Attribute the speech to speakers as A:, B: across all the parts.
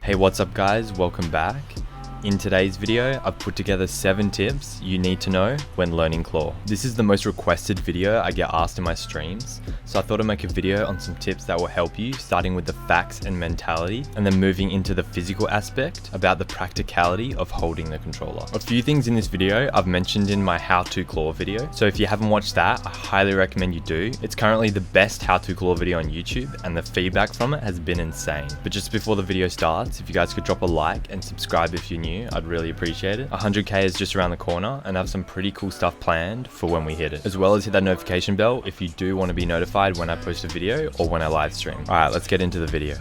A: Hey, what's up guys, welcome back. In today's video, I've put together 7 tips you need to know when learning claw. This is the most requested video I get asked in my streams, so I thought I'd make a video on some tips that will help you, starting with the facts and mentality, and then moving into the physical aspect about the practicality of holding the controller. A few things in this video I've mentioned in my how to claw video, so if you haven't watched that, I highly recommend you do. It's currently the best how to claw video on YouTube, and the feedback from it has been insane. But just before the video starts, if you guys could drop a like and subscribe if you're new, I'd really appreciate it. 100k is just around the corner, and I have some pretty cool stuff planned for when we hit it, as well as hit that notification bell if you do want to be notified when I post a video or when I live stream. Alright, let's get into the video.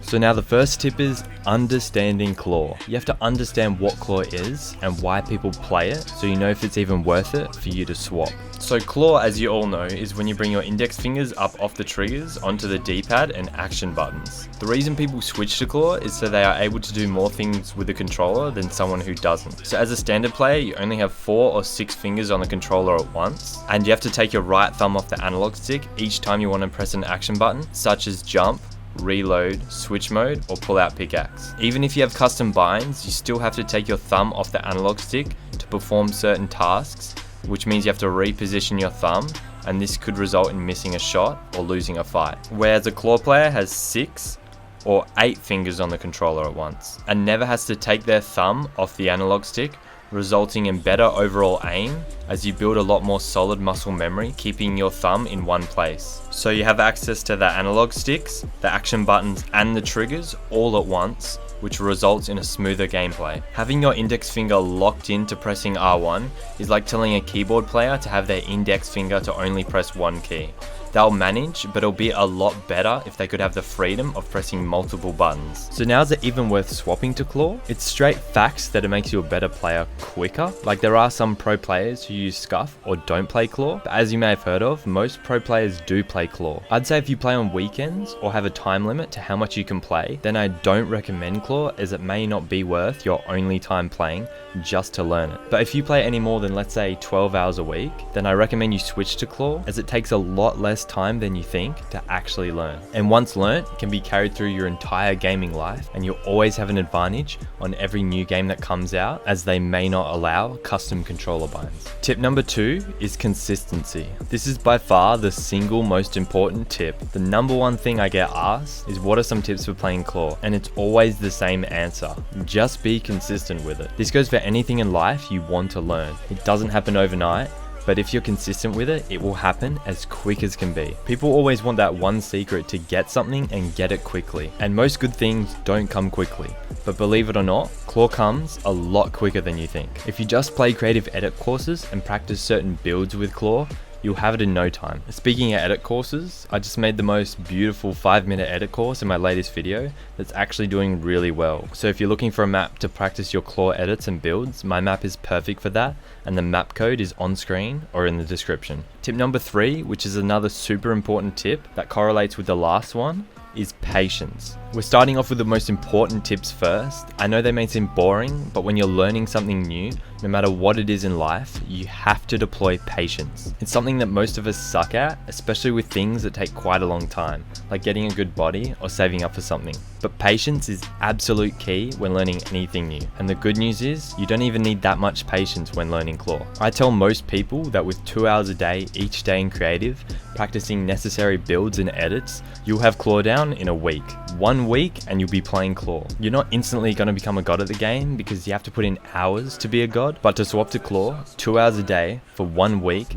A: So now the first tip is understanding claw. You have to understand what claw is and why people play it, so you know if it's even worth it for you to swap. So claw, as you all know, is when you bring your index fingers up off the triggers onto the D-pad and action buttons. The reason people switch to claw is so they are able to do more things with the controller than someone who doesn't. So as a standard player, you only have 4 or 6 fingers on the controller at once, and you have to take your right thumb off the analog stick each time you want to press an action button, such as jump, reload, switch mode, or pull out pickaxe. Even if you have custom binds, you still have to take your thumb off the analog stick to perform certain tasks, which means you have to reposition your thumb, and this could result in missing a shot or losing a fight. Whereas a claw player has 6 or 8 fingers on the controller at once, and never has to take their thumb off the analog stick, resulting in better overall aim as you build a lot more solid muscle memory, keeping your thumb in one place. So you have access to the analog sticks, the action buttons, and the triggers all at once, which results in a smoother gameplay. Having your index finger locked into pressing R1 is like telling a keyboard player to have their index finger to only press one key. They'll manage, but it'll be a lot better if they could have the freedom of pressing multiple buttons. So now is it even worth swapping to claw? It's straight facts that it makes you a better player quicker. Like there are some pro players who use scuff or don't play claw, but as you may have heard of, most pro players do play claw. I'd say if you play on weekends or have a time limit to how much you can play, then I don't recommend claw, as it may not be worth your only time playing just to learn it. But if you play any more than, let's say, 12 hours a week, then I recommend you switch to claw, as it takes a lot less time than you think to actually learn. And once learnt, it can be carried through your entire gaming life, and you'll always have an advantage on every new game that comes out, as they may not allow custom controller binds. Tip number 2 is consistency. This is by far the single most important tip. The number one thing I get asked is what are some tips for playing claw, and it's always the same answer: just be consistent with it. This goes for anything in life you want to learn. It doesn't happen overnight, but if you're consistent with it, it will happen as quick as can be. People always want that one secret to get something and get it quickly. And most good things don't come quickly. But believe it or not, claw comes a lot quicker than you think. If you just play creative edit courses and practice certain builds with claw, you'll have it in no time. Speaking of edit courses, I just made the most beautiful 5-minute edit course in my latest video that's actually doing really well. So if you're looking for a map to practice your claw edits and builds, my map is perfect for that, and the map code is on screen or in the description. Tip number 3, which is another super important tip that correlates with the last one, is patience. We're starting off with the most important tips first. I know they may seem boring, but when you're learning something new, no matter what it is in life, you have to deploy patience. It's something that most of us suck at, especially with things that take quite a long time, like getting a good body or saving up for something. But patience is absolute key when learning anything new. And the good news is, you don't even need that much patience when learning claw. I tell most people that with 2 hours a day, each day in creative, practicing necessary builds and edits, you'll have claw down in a week. 1 week and you'll be playing claw. You're not instantly going to become a god at the game, because you have to put in hours to be a god, but to swap to claw, 2 hours a day for 1 week,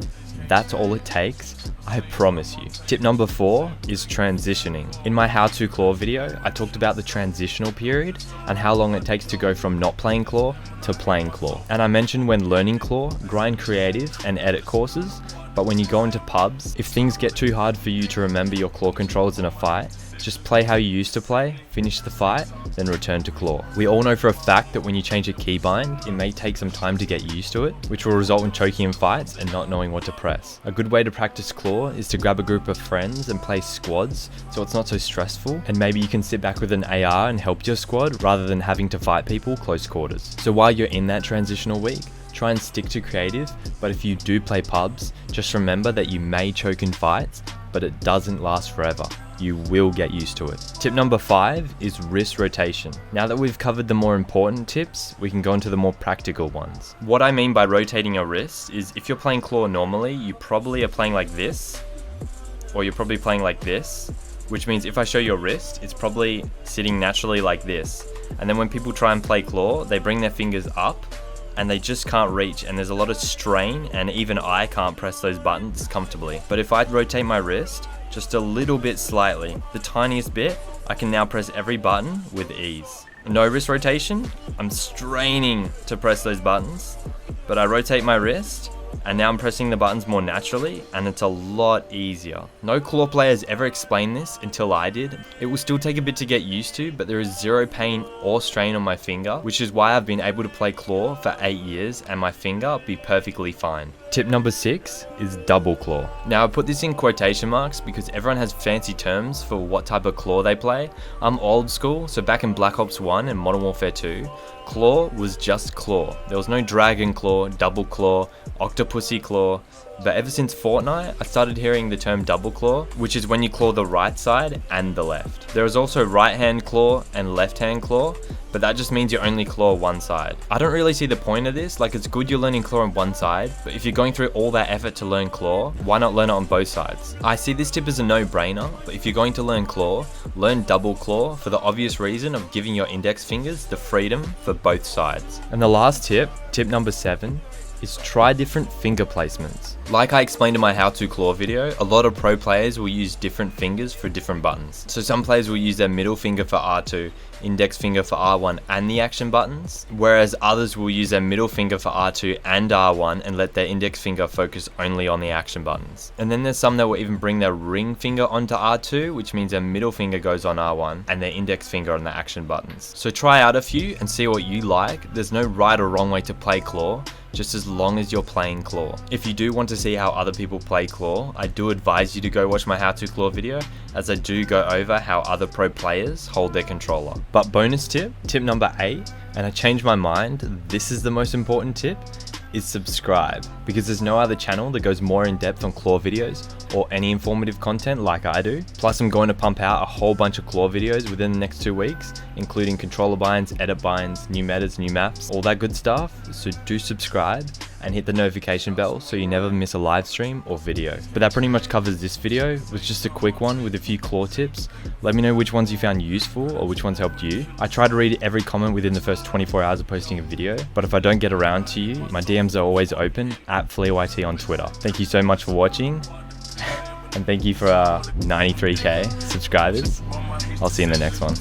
A: that's all it takes, I promise you. Tip number 4 is transitioning. In my how to claw video, I talked about the transitional period and how long it takes to go from not playing claw to playing claw. And I mentioned when learning claw, grind creative and edit courses, but when you go into pubs, if things get too hard for you to remember your claw controls in a fight, just play how you used to play, finish the fight, then return to claw. We all know for a fact that when you change a keybind, it may take some time to get used to it, which will result in choking in fights and not knowing what to press. A good way to practice claw is to grab a group of friends and play squads, so it's not so stressful, and maybe you can sit back with an AR and help your squad rather than having to fight people close quarters. So while you're in that transitional week, try and stick to creative, but if you do play pubs, just remember that you may choke in fights, but it doesn't last forever. You will get used to it. Tip number 5 is wrist rotation. Now that we've covered the more important tips, we can go into the more practical ones. What I mean by rotating your wrist is if you're playing claw normally, you probably are playing like this, or you're probably playing like this, which means if I show your wrist, it's probably sitting naturally like this. And then when people try and play claw, they bring their fingers up and they just can't reach, and there's a lot of strain, and even I can't press those buttons comfortably. But if I rotate my wrist just a little bit slightly, the tiniest bit, I can now press every button with ease. No wrist rotation, I'm straining to press those buttons, but I rotate my wrist and now I'm pressing the buttons more naturally, and it's a lot easier. No claw player has ever explained this until I did. It will still take a bit to get used to, but there is zero pain or strain on my finger, which is why I've been able to play claw for 8 years and my finger be perfectly fine. Tip number 6 is double claw. Now I put this in quotation marks because everyone has fancy terms for what type of claw they play. I'm old school, so back in Black Ops 1 and Modern Warfare 2, claw was just claw. There was no dragon claw, double claw, octopussy claw. But ever since Fortnite, I started hearing the term double claw, which is when you claw the right side and the left. There is also right hand claw and left hand claw, but that just means you only claw one side. I don't really see the point of this. Like, it's good you're learning claw on one side, but if you're going through all that effort to learn claw, why not learn it on both sides? I see this tip as a no-brainer, but if you're going to learn claw, learn double claw for the obvious reason of giving your index fingers the freedom for both sides. And the last tip, tip number 7, is try different finger placements. Like I explained in my how to claw video, a lot of pro players will use different fingers for different buttons. So some players will use their middle finger for R2, index finger for R1 and the action buttons, whereas others will use their middle finger for R2 and R1 and let their index finger focus only on the action buttons. And then there's some that will even bring their ring finger onto R2, which means their middle finger goes on R1 and their index finger on the action buttons. So try out a few and see what you like. There's no right or wrong way to play claw, just as long as you're playing claw. If you do want to see how other people play claw, I do advise you to go watch my how to claw video, as I do go over how other pro players hold their controller. But bonus tip, tip number 8, and I changed my mind, this is the most important tip, is subscribe, because there's no other channel that goes more in depth on claw videos or any informative content like I do. Plus I'm going to pump out a whole bunch of claw videos within the next 2 weeks, including controller binds, edit binds, new metas, new maps, all that good stuff. So do subscribe and hit the notification bell so you never miss a live stream or video. But that pretty much covers this video. It was just a quick one with a few claw tips. Let me know which ones you found useful or which ones helped you. I try to read every comment within the first 24 hours of posting a video, but if I don't get around to you, my DMs are always open at FleaYT on Twitter. Thank you so much for watching, and thank you for 93k subscribers. I'll see you in the next one.